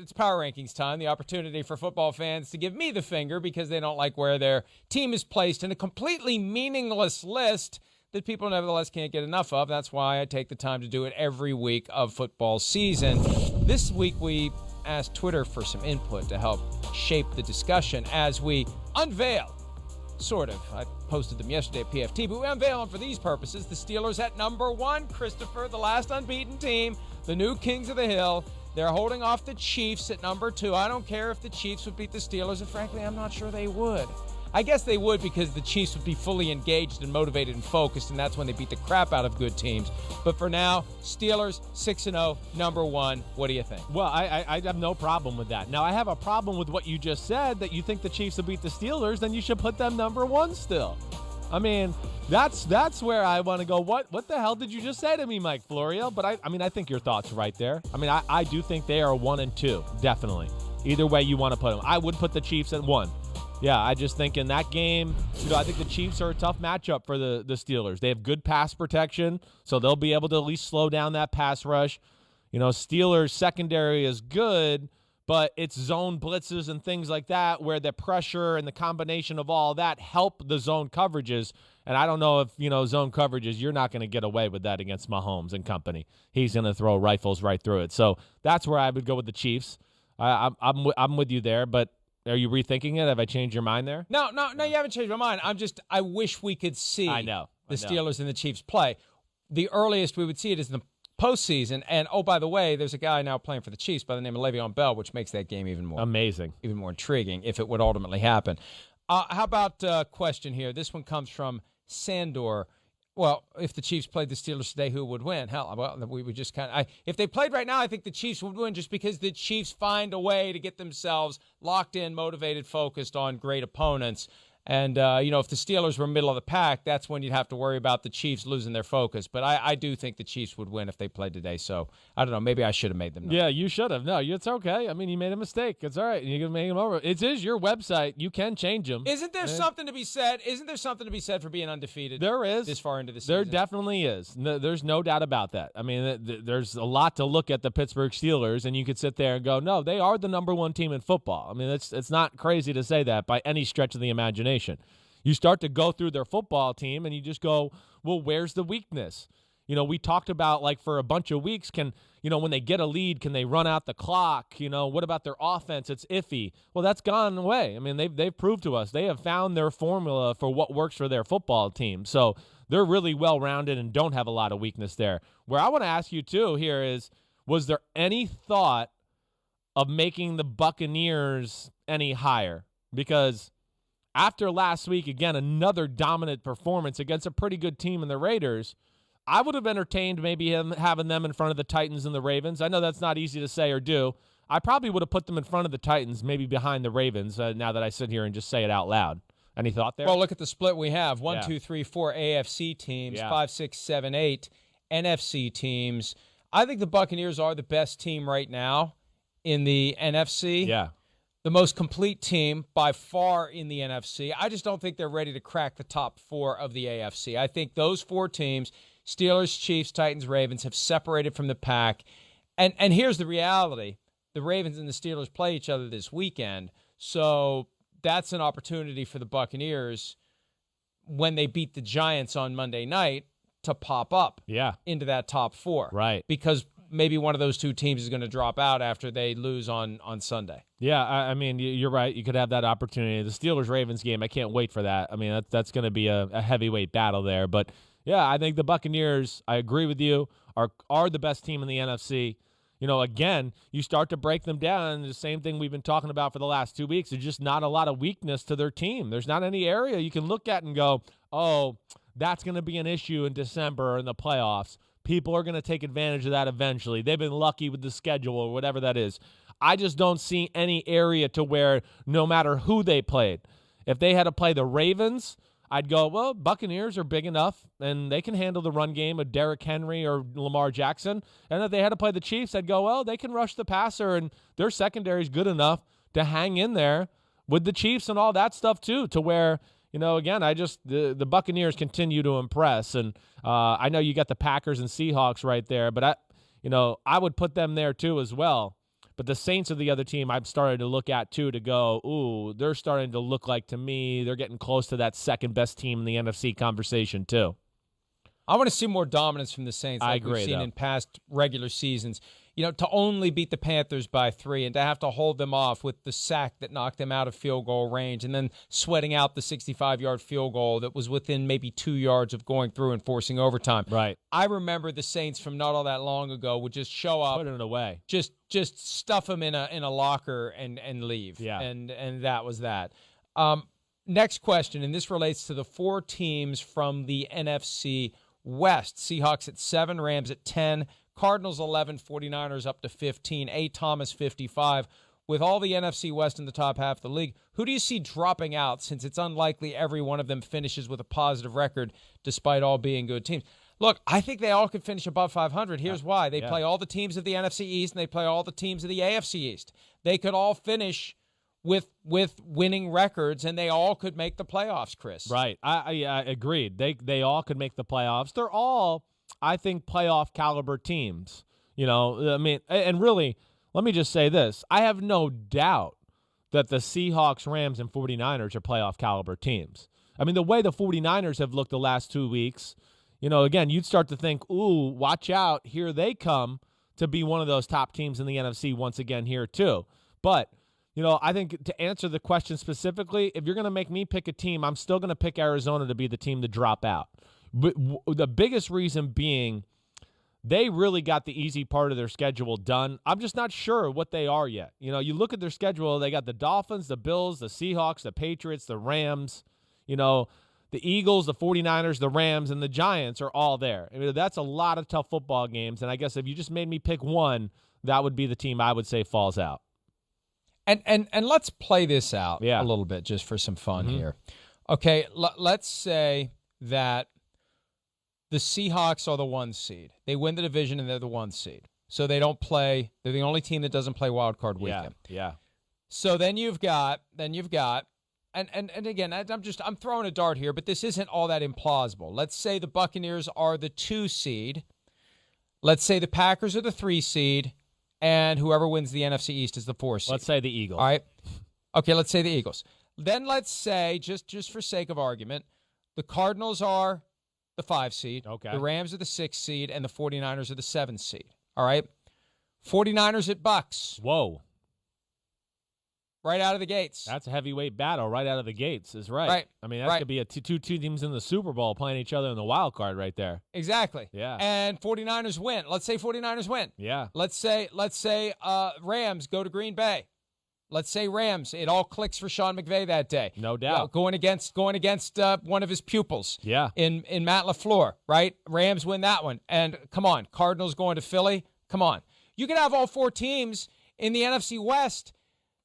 it's power rankings time, the opportunity for football fans to give me the finger because they don't like where their team is placed in a completely meaningless list that people nevertheless can't get enough of. That's why I take the time to do it every week of football season. This week we asked Twitter for some input to help shape the discussion as we unveil, sort of. I posted them yesterday at PFT, but we unveil them for these purposes. The Steelers at number 1, Christopher, the last unbeaten team, the new Kings of the Hill. They're holding off the Chiefs at number 2. I don't care if the Chiefs would beat the Steelers, and frankly, I'm not sure they would. I guess they would because the Chiefs would be fully engaged and motivated and focused, and that's when they beat the crap out of good teams. But for now, Steelers 6-0, number 1. What do you think? Well, I have no problem with that. Now, I have a problem with what you just said, that you think the Chiefs will beat the Steelers, then you should put them number 1 still. I mean, that's where I want to go. What the hell did you just say to me, Mike Florio? But I think your thoughts are right there. I mean, I do think they are 1 and 2, definitely. Either way you want to put them. I would put the Chiefs at 1. Yeah, I just think in that game, I think the Chiefs are a tough matchup for the Steelers. They have good pass protection, so they'll be able to at least slow down that pass rush. Steelers secondary is good, but it's zone blitzes and things like that where the pressure and the combination of all that help the zone coverages. And I don't know if, zone coverages, you're not going to get away with that against Mahomes and company. He's going to throw rifles right through it. So that's where I would go with the Chiefs. I'm with you there, but are you rethinking it? Have I changed your mind there? No, you haven't changed my mind. I wish we could see the Steelers and the Chiefs play. The earliest we would see it is in the postseason. And, oh, by the way, there's a guy now playing for the Chiefs by the name of Le'Veon Bell, which makes that game even more amazing, even more intriguing if it would ultimately happen. How about a question here? This one comes from Sandor. Well, if the Chiefs played the Steelers today, who would win? Hell, well, we would just if they played right now, I think the Chiefs would win just because the Chiefs find a way to get themselves locked in, motivated, focused on great opponents. And, if the Steelers were middle of the pack, that's when you'd have to worry about the Chiefs losing their focus. But I do think the Chiefs would win if they played today. So, I don't know. Maybe I should have made them know. Yeah, you should have. No, it's okay. I mean, you made a mistake. It's all right. You can make them over. It is your website. You can change them. Isn't there something to be said? Isn't there something to be said for being undefeated? There is. This far into the season? There definitely is. No, there's no doubt about that. I mean, there's a lot to look at the Pittsburgh Steelers, and you could sit there and go, no, they are the number 1 team in football. I mean, it's not crazy to say that by any stretch of the imagination. You start to go through their football team, and you just go, well, where's the weakness? We talked about, for a bunch of weeks, when they get a lead, can they run out the clock? What about their offense? It's iffy. Well, that's gone away. I mean, they've proved to us. They have found their formula for what works for their football team. So they're really well-rounded and don't have a lot of weakness there. Where I want to ask you, too, here is, was there any thought of making the Buccaneers any higher? Because after last week, again, another dominant performance against a pretty good team in the Raiders, I would have entertained maybe having them in front of the Titans and the Ravens. I know that's not easy to say or do. I probably would have put them in front of the Titans, maybe behind the Ravens, now that I sit here and just say it out loud. Any thought there? Well, look at the split we have. 1, 2, 3, 4 AFC teams, 5, 6, 7, 8 NFC teams. I think the Buccaneers are the best team right now in the NFC. Yeah. The most complete team by far in the NFC. I just don't think they're ready to crack the top 4 of the AFC. I think those 4 teams, Steelers, Chiefs, Titans, Ravens, have separated from the pack. And here's the reality. The Ravens and the Steelers play each other this weekend. So that's an opportunity for the Buccaneers when they beat the Giants on Monday night to pop up into that top 4. Right. Because maybe one of those 2 teams is going to drop out after they lose on Sunday. Yeah, I mean, you're right. You could have that opportunity. The Steelers-Ravens game, I can't wait for that. I mean, that's going to be a heavyweight battle there. But, yeah, I think the Buccaneers, I agree with you, are the best team in the NFC. Again, you start to break them down, and the same thing we've been talking about for the last 2 weeks. There's just not a lot of weakness to their team. There's not any area you can look at and go, oh, that's going to be an issue in December or in the playoffs. People are going to take advantage of that eventually. They've been lucky with the schedule or whatever that is. I just don't see any area to where no matter who they played, if they had to play the Ravens, I'd go, well, Buccaneers are big enough, and they can handle the run game of Derrick Henry or Lamar Jackson. And if they had to play the Chiefs, I'd go, well, they can rush the passer, and their secondary is good enough to hang in there with the Chiefs and all that stuff too, to where, again, the Buccaneers continue to impress. And I know you got the Packers and Seahawks right there, but I would put them there too as well. But the Saints are the other team I've started to look at, too, to go, ooh, they're starting to look like, to me, they're getting close to that second-best team in the NFC conversation, too. I want to see more dominance from the Saints like we've seen in past regular seasons. You know, to only beat the Panthers by 3 and to have to hold them off with the sack that knocked them out of field goal range and then sweating out the 65-yard field goal that was within maybe 2 yards of going through and forcing overtime. Right. I remember the Saints from not all that long ago would just show up, put it away, just stuff them in a locker and leave. Yeah. And that was that. Next question, and this relates to the 4 teams from the NFC West. Seahawks at 7, Rams at 10, Cardinals 11, 49ers up to 15, A. Thomas 55. With all the NFC West in the top half of the league, who do you see dropping out since it's unlikely every one of them finishes with a positive record despite all being good teams? Look, I think they all could finish above 500. Here's why. They play all the teams of the NFC East and they play all the teams of the AFC East. They could all finish with winning records, and they all could make the playoffs, Chris. Right. I agreed. They all could make the playoffs. They're all, I think, playoff caliber teams. You know, I mean, and really, let me just say this. I have no doubt that the Seahawks, Rams, and 49ers are playoff caliber teams. I mean, the way the 49ers have looked the last 2 weeks, you know, again, you'd start to think, ooh, watch out, here they come to be one of those top teams in the NFC once again here too. But you know, I think to answer the question specifically, if you're going to make me pick a team, I'm still going to pick Arizona to be the team to drop out. But the biggest reason being they really got the easy part of their schedule done. I'm just not sure what they are yet. You know, you look at their schedule, they got the Dolphins, the Bills, the Seahawks, the Patriots, the Rams, you know, the Eagles, the 49ers, the Rams, and the Giants are all there. I mean, that's a lot of tough football games, and I guess if you just made me pick one, that would be the team I would say falls out. And let's play this out a little bit just for some fun here. Okay, let's say that the Seahawks are the 1 seed. They win the division and they're the 1 seed. So they don't play. They're the only team that doesn't play wild card weekend. Yeah. So then you've got and again, I'm throwing a dart here, but this isn't all that implausible. Let's say the Buccaneers are the 2 seed. Let's say the Packers are the 3 seed. And whoever wins the NFC East is the 4 seed. Let's say the Eagles. All right. Okay, let's say the Eagles. Then let's say, just for sake of argument, the Cardinals are the 5 seed. Okay. The Rams are the 6 seed, and the 49ers are the 7 seed. All right. 49ers at Bucks. Whoa. Right out of the gates. That's a heavyweight battle right out of the gates, is right. Right. I mean, that could be two teams in the Super Bowl playing each other in the wild card right there. Exactly. Yeah. And 49ers win. Let's say 49ers win. Yeah. Let's say Rams go to Green Bay. Let's say Rams. It all clicks for Sean McVay that day. No doubt. Going against one of his pupils. Yeah. In Matt LaFleur, right? Rams win that one. And come on, Cardinals going to Philly. Come on. You can have all 4 teams in the NFC West.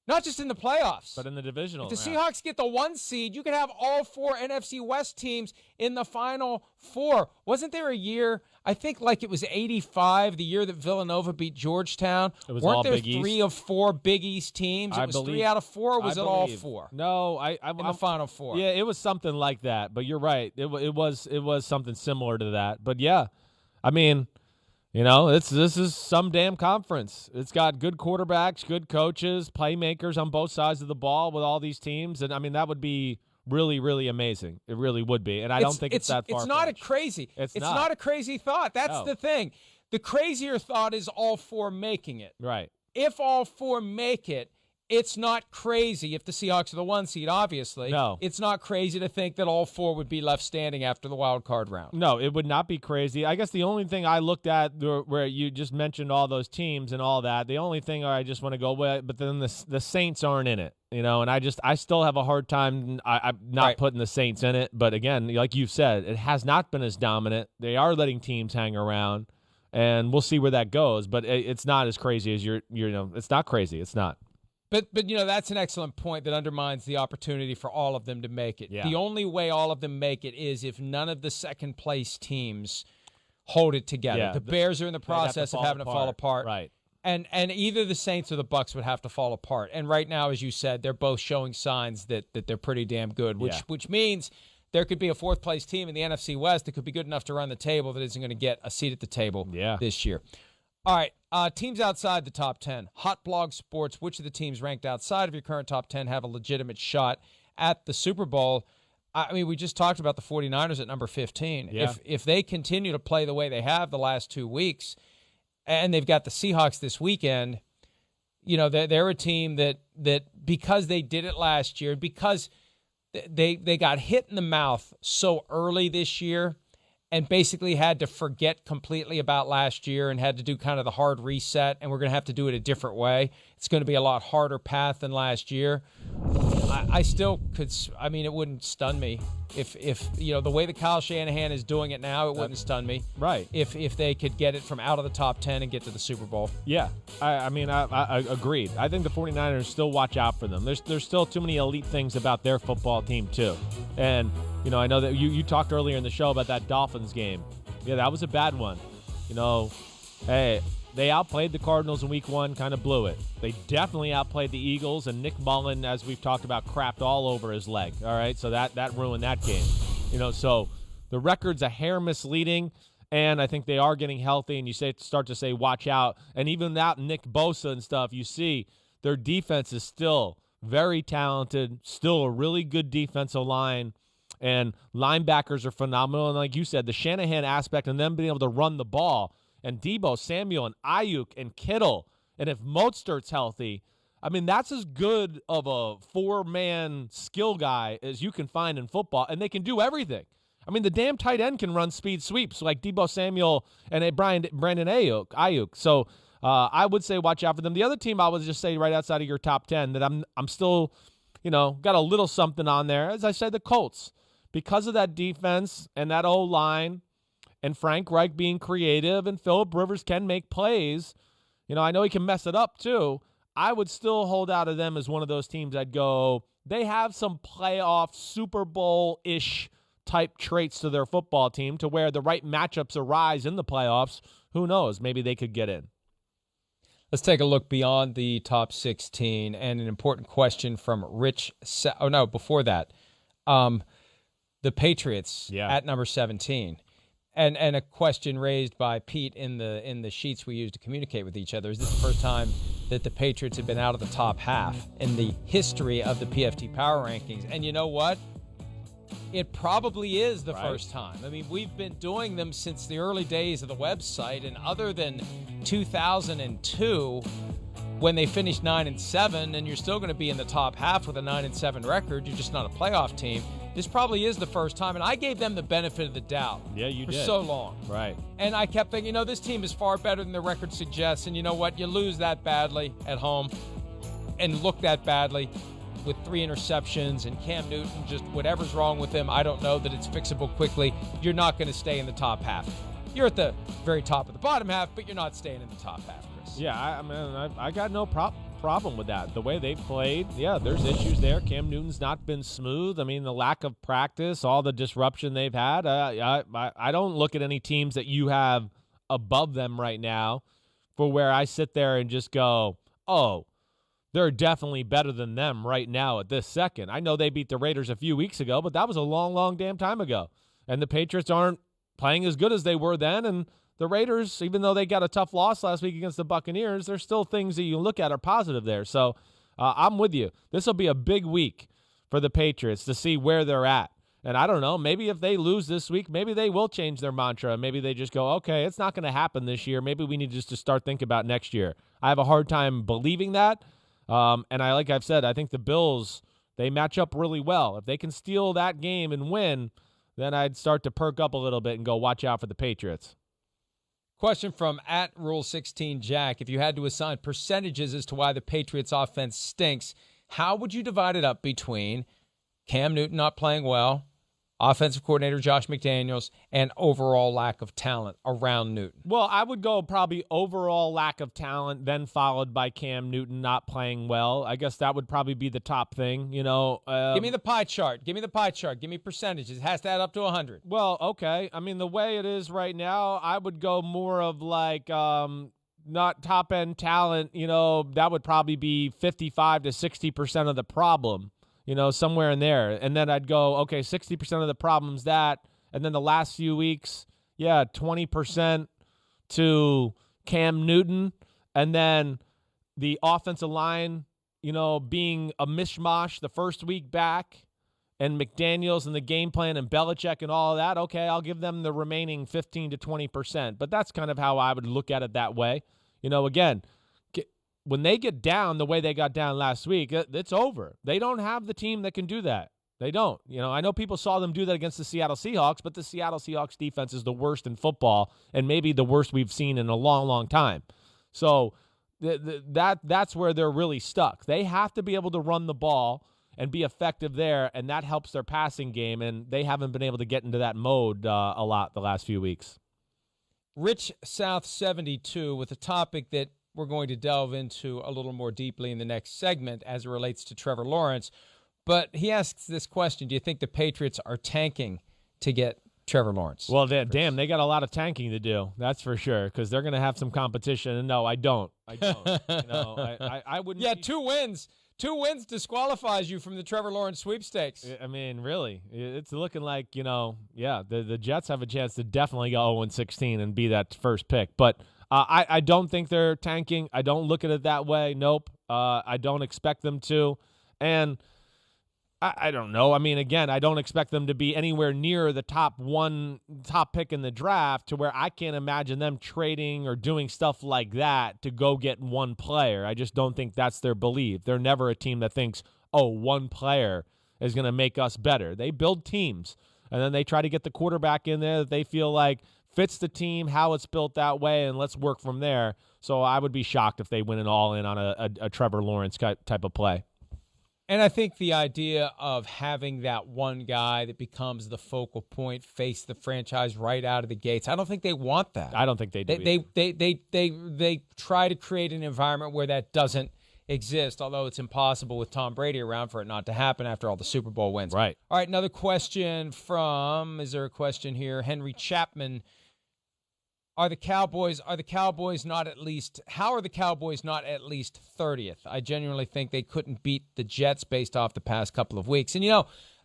Not just in the playoffs. But in the divisional. If the Seahawks get the 1 seed, you could have all 4 NFC West teams in the Final 4. Wasn't there a year, I think like it was 85, the year that Villanova beat Georgetown? It was Weren't all there Big 3 of 4 Big East teams? It was 3 out of 4, or was it all 4? No, in the Final 4. Yeah, it was something like that. But you're right. It was something similar to that. But yeah, I mean, you know, this is some damn conference. It's got good quarterbacks, good coaches, playmakers on both sides of the ball with all these teams. And, I mean, that would be really, really amazing. It really would be. And I don't think it's that far. It's not a crazy. It's not a crazy thought. That's the thing. The crazier thought is all 4 making it. Right. If all 4 make it, it's not crazy if the Seahawks are the 1 seed, obviously. No. It's not crazy to think that all 4 would be left standing after the wild card round. No, it would not be crazy. I guess the only thing I looked at where you just mentioned all those teams and all that, the only thing I just want to go with, but then the Saints aren't in it, you know, and I still have a hard time I'm not putting the Saints in it. But again, like you've said, it has not been as dominant. They are letting teams hang around, and we'll see where that goes. But it's not as crazy as it's not crazy. It's not. But you know, that's an excellent point that undermines the opportunity for all of them to make it. Yeah. The only way all of them make it is if none of the second-place teams hold it together. Yeah, the Bears are in the process of having to fall apart. Right. And either the Saints or the Bucks would have to fall apart. And right now, as you said, they're both showing signs that they're pretty damn good, which means there could be a 4th-place team in the NFC West that could be good enough to run the table that isn't going to get a seat at the table this year. All right, Teams outside the top 10. Hot Blog Sports, which of the teams ranked outside of your current top 10 have a legitimate shot at the Super Bowl? I mean, we just talked about the 49ers at number 15. Yeah. If they continue to play the way they have the last 2 weeks, and they've got the Seahawks this weekend, you know, they're a team that because they did it last year, because they got hit in the mouth so early this year and basically had to forget completely about last year and had to do kind of the hard reset, and we're going to have to do it a different way. It's going to be a lot harder path than last year. I still could, I mean, it wouldn't stun me if you know, the way that Kyle Shanahan is doing it now, it wouldn't stun me. Right. If they could get it from out of the top 10 and get to the Super Bowl. Yeah, I mean, I agreed. I think the 49ers still watch out for them. There's still too many elite things about their football team, too. And, you know, I know that you talked earlier in the show about that Dolphins game. Yeah, that was a bad one. You know, hey, they outplayed the Cardinals in week 1, kind of blew it. They definitely outplayed the Eagles, and Nick Mullen, as we've talked about, crapped all over his leg. All right, so that ruined that game. You know, so the record's a hair misleading, and I think they are getting healthy, and you start to say, watch out. And even without Nick Bosa and stuff, you see their defense is still very talented, still a really good defensive line, and linebackers are phenomenal. And like you said, the Shanahan aspect and them being able to run the ball, and Debo Samuel and Ayuk and Kittle, and if Mostert's healthy, I mean, that's as good of a four-man skill guy as you can find in football, and they can do everything. I mean, the damn tight end can run speed sweeps like Debo Samuel and Brandon Ayuk. So I would say watch out for them. The other team I would just say right outside of your top 10 that I'm still, you know, got a little something on there. As I said, the Colts. Because of that defense and that O-line, and Frank Reich being creative, and Phillip Rivers can make plays. You know, I know he can mess it up too. I would still hold out of them as one of those teams I'd go, they have some playoff Super Bowl-ish type traits to their football team to where the right matchups arise in the playoffs. Who knows? Maybe they could get in. Let's take a look beyond the top 16 and an important question from Rich. Before that, the Patriots at number 17. And a question raised by Pete in the sheets we use to communicate with each other. Is this the first time that the Patriots have been out of the top half in the history of the PFT Power Rankings? And you know what? It probably is the first time. I mean, we've been doing them since the early days of the website, and other than 2002, when they finished 9-7, and you're still going to be in the top half with a 9-7 record, you're just not a playoff team. This probably is the first time, and I gave them the benefit of the doubt. Yeah, you did. For so long. Right. And I kept thinking, this team is far better than the record suggests, and you know what? You lose that badly at home and look that badly with 3 interceptions and Cam Newton, just whatever's wrong with him, I don't know that it's fixable quickly. You're not going to stay in the top half. You're at the very top of the bottom half, but you're not staying in the top half, Chris. Yeah, I mean, I got no problem with that. The way they played, yeah, there's issues there. Cam Newton's not been smooth. I mean, the lack of practice, all the disruption they've had. I don't look at any teams that you have above them right now for where I sit there and just go, oh, they're definitely better than them right now at this second. I know they beat the Raiders a few weeks ago, but that was a long, long damn time ago. And the Patriots aren't playing as good as they were then, and the Raiders, even though they got a tough loss last week against the Buccaneers, there's still things that you look at are positive there. So I'm with you. This will be a big week for the Patriots to see where they're at. And I don't know, maybe if they lose this week, maybe they will change their mantra. Maybe they just go, okay, it's not going to happen this year. Maybe we need just to start thinking about next year. I have a hard time believing that. And like I've said, I think the Bills, they match up really well. If they can steal that game and win, then I'd start to perk up a little bit and go watch out for the Patriots. Question from @Rule16Jack. If you had to assign percentages as to why the Patriots offense stinks, how would you divide it up between Cam Newton not playing well, offensive coordinator Josh McDaniels, and overall lack of talent around Newton? Well, I would go probably overall lack of talent, then followed by Cam Newton not playing well. I guess that would probably be the top thing, you know. Give me the pie chart. Give me percentages. It has to add up to 100. Well, okay. I mean, the way it is right now, I would go more of like not top-end talent. You know, that would probably be 55 to 60% of the problem. You know, somewhere in there. And then I'd go, okay, 60% of the problem's that. And then the last few weeks, 20% to Cam Newton. and then the offensive line, being a mishmash the first week back, and McDaniels and the game plan and Belichick and all of that, okay, I'll give them the remaining 15 to 20%. But that's kind of how I would look at it that way. Again, when they get down the way they got down last week, it's over. They don't have the team that can do that. They don't. I know people saw them do that against the Seattle Seahawks, but the Seattle Seahawks defense is the worst in football and maybe the worst we've seen in a long, long time. So that's where they're really stuck. They have to be able to run the ball and be effective there, and that helps their passing game, and they haven't been able to get into that mode a lot the last few weeks. Rich South 72 with a topic that we're going to delve into a little more deeply in the next segment as it relates to Trevor Lawrence. But he asks this question: do you think the Patriots are tanking to get Trevor Lawrence? Well, they got a lot of tanking to do. That's for sure, because they're going to have some competition. And no, I don't. I wouldn't. Yeah, 2 wins. 2 wins disqualifies you from the Trevor Lawrence sweepstakes. I mean, really, it's looking like, the Jets have a chance to definitely go 0-16 and be that first pick. But I don't think they're tanking. I don't look at it that way. Nope. I don't expect them to. And I don't know. I mean, again, I don't expect them to be anywhere near the top pick in the draft, to where I can't imagine them trading or doing stuff like that to go get one player. I just don't think that's their belief. They're never a team that thinks, one player is going to make us better. They build teams, and then they try to get the quarterback in there that they feel like fits the team, how it's built that way, and let's work from there. So I would be shocked if they went in all in on a Trevor Lawrence type of play. And I think the idea of having that one guy that becomes the focal point face the franchise right out of the gates, I don't think they want that. I don't think they do. They try to create an environment where that doesn't exist, although it's impossible with Tom Brady around for it not to happen after all the Super Bowl wins. Right. All right, another question is there a question here? Henry Chapman. How are the Cowboys not at least 30th? I genuinely think they couldn't beat the Jets based off the past couple of weeks. And,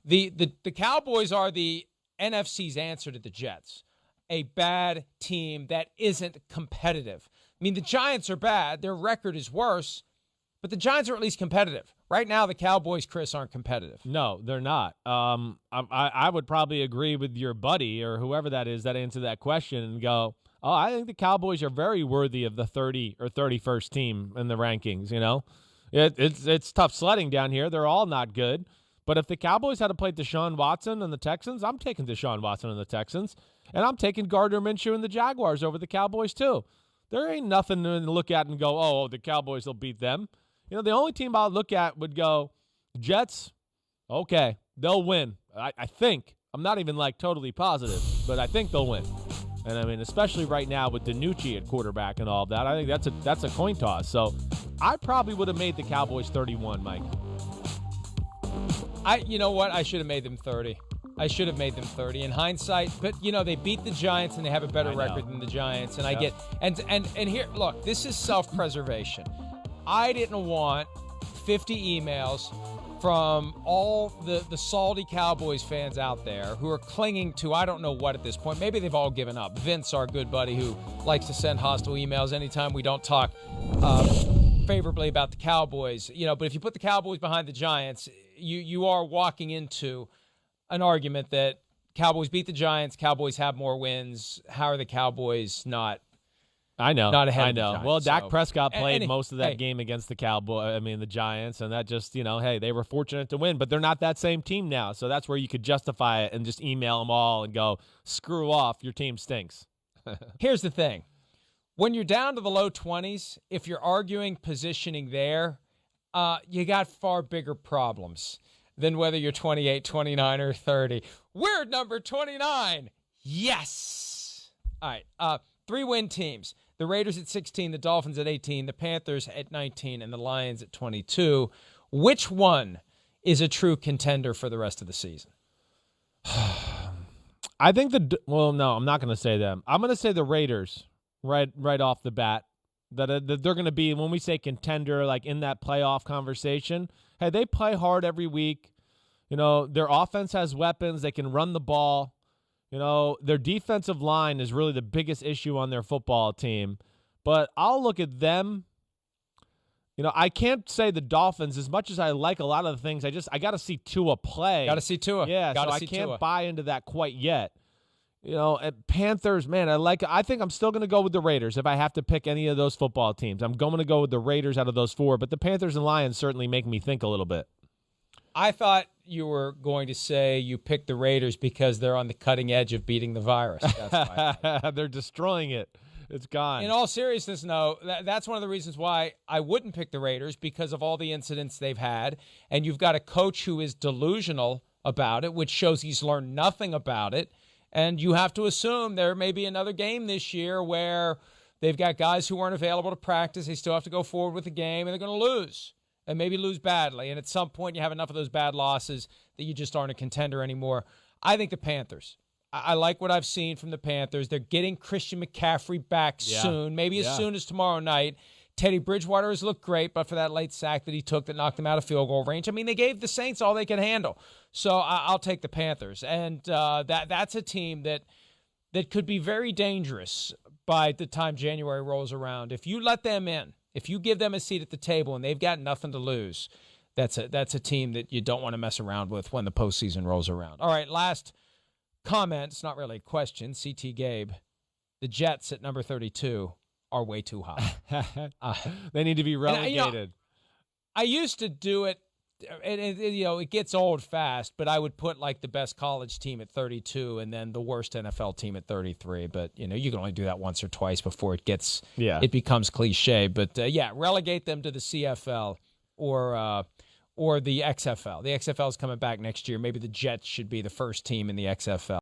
the Cowboys are the NFC's answer to the Jets, a bad team that isn't competitive. I mean, the Giants are bad. Their record is worse, but the Giants are at least competitive. Right now, the Cowboys, Chris, aren't competitive. No, they're not. I would probably agree with your buddy or whoever that is that answered that question and go, I think the Cowboys are very worthy of the 30 or 31st team in the rankings, It's tough sledding down here. They're all not good. But if the Cowboys had to play Deshaun Watson and the Texans, I'm taking Deshaun Watson and the Texans. And I'm taking Gardner Minshew and the Jaguars over the Cowboys too. There ain't nothing to look at and go, the Cowboys will beat them. The only team I'll look at would go, Jets, okay, they'll win. I think. I'm not even totally positive, but I think they'll win. And I mean, especially right now with DiNucci at quarterback and all of that, I think that's a coin toss. So I probably would have made the Cowboys 31, Mike. You know what? I should have made them 30. In hindsight. But they beat the Giants and they have a better record than the Giants. And I get and here, look, this is self-preservation. I didn't want 50 emails from all the salty Cowboys fans out there who are clinging to, I don't know what at this point. Maybe they've all given up. Vince, our good buddy, who likes to send hostile emails anytime we don't talk favorably about the Cowboys. But if you put the Cowboys behind the Giants, you are walking into an argument that Cowboys beat the Giants, Cowboys have more wins. How are the Cowboys not? I know. Not ahead I of the know. Giants, Well, Dak so. Prescott played And most of that game against the the Giants, and that just, hey, they were fortunate to win, but they're not that same team now. So that's where you could justify it and just email them all and go, screw off, your team stinks. Here's the thing. When you're down to the low 20s, if you're arguing positioning there, you got far bigger problems than whether you're 28, 29, or 30. We're number 29. Yes. All right. 3-win teams. The Raiders at 16, the Dolphins at 18, the Panthers at 19, and the Lions at 22. Which one is a true contender for the rest of the season? I think no, I'm not going to say them. I'm going to say the Raiders right off the bat. That they're going to be, when we say contender, in that playoff conversation, hey, they play hard every week. Their offense has weapons. They can run the ball. Their defensive line is really the biggest issue on their football team. But I'll look at them. You know, I can't say the Dolphins, as much as I like a lot of the things, I got to see Tua play. Got to see Tua. Yeah, so I can't buy into that quite yet. You know, at Panthers, man, I think I'm still going to go with the Raiders if I have to pick any of those football teams. I'm going to go with the Raiders out of those four, but the Panthers and Lions certainly make me think a little bit. I thought you were going to say you picked the Raiders because they're on the cutting edge of beating the virus. That's why. They're destroying it. It's gone. In all seriousness, no, that's one of the reasons why I wouldn't pick the Raiders, because of all the incidents they've had. And you've got a coach who is delusional about it, which shows he's learned nothing about it. And you have to assume there may be another game this year where they've got guys who aren't available to practice. They still have to go forward with the game, and they're going to lose, and maybe lose badly. And at some point, you have enough of those bad losses that you just aren't a contender anymore. I think the Panthers. I like what I've seen from the Panthers. They're getting Christian McCaffrey back soon, maybe as soon as tomorrow night. Teddy Bridgewater has looked great, but for that late sack that he took that knocked him out of field goal range, I mean, they gave the Saints all they could handle. So I'll take the Panthers. And that's a team that could be very dangerous by the time January rolls around. If you let them in, if you give them a seat at the table and they've got nothing to lose, that's a team that you don't want to mess around with when the postseason rolls around. All right, last comment. It's not really a question. CT Gabe, the Jets at number 32 are way too high. They need to be relegated. I used to do it, and it gets old fast, but I would put like the best college team at 32 and then the worst NFL team at 33. But, you can only do that once or twice before it becomes cliche. But, relegate them to the CFL or the XFL. The XFL is coming back next year. Maybe the Jets should be the first team in the XFL.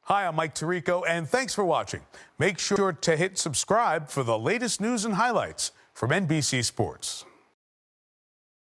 Hi, I'm Mike Tirico, and thanks for watching. Make sure to hit subscribe for the latest news and highlights from NBC Sports.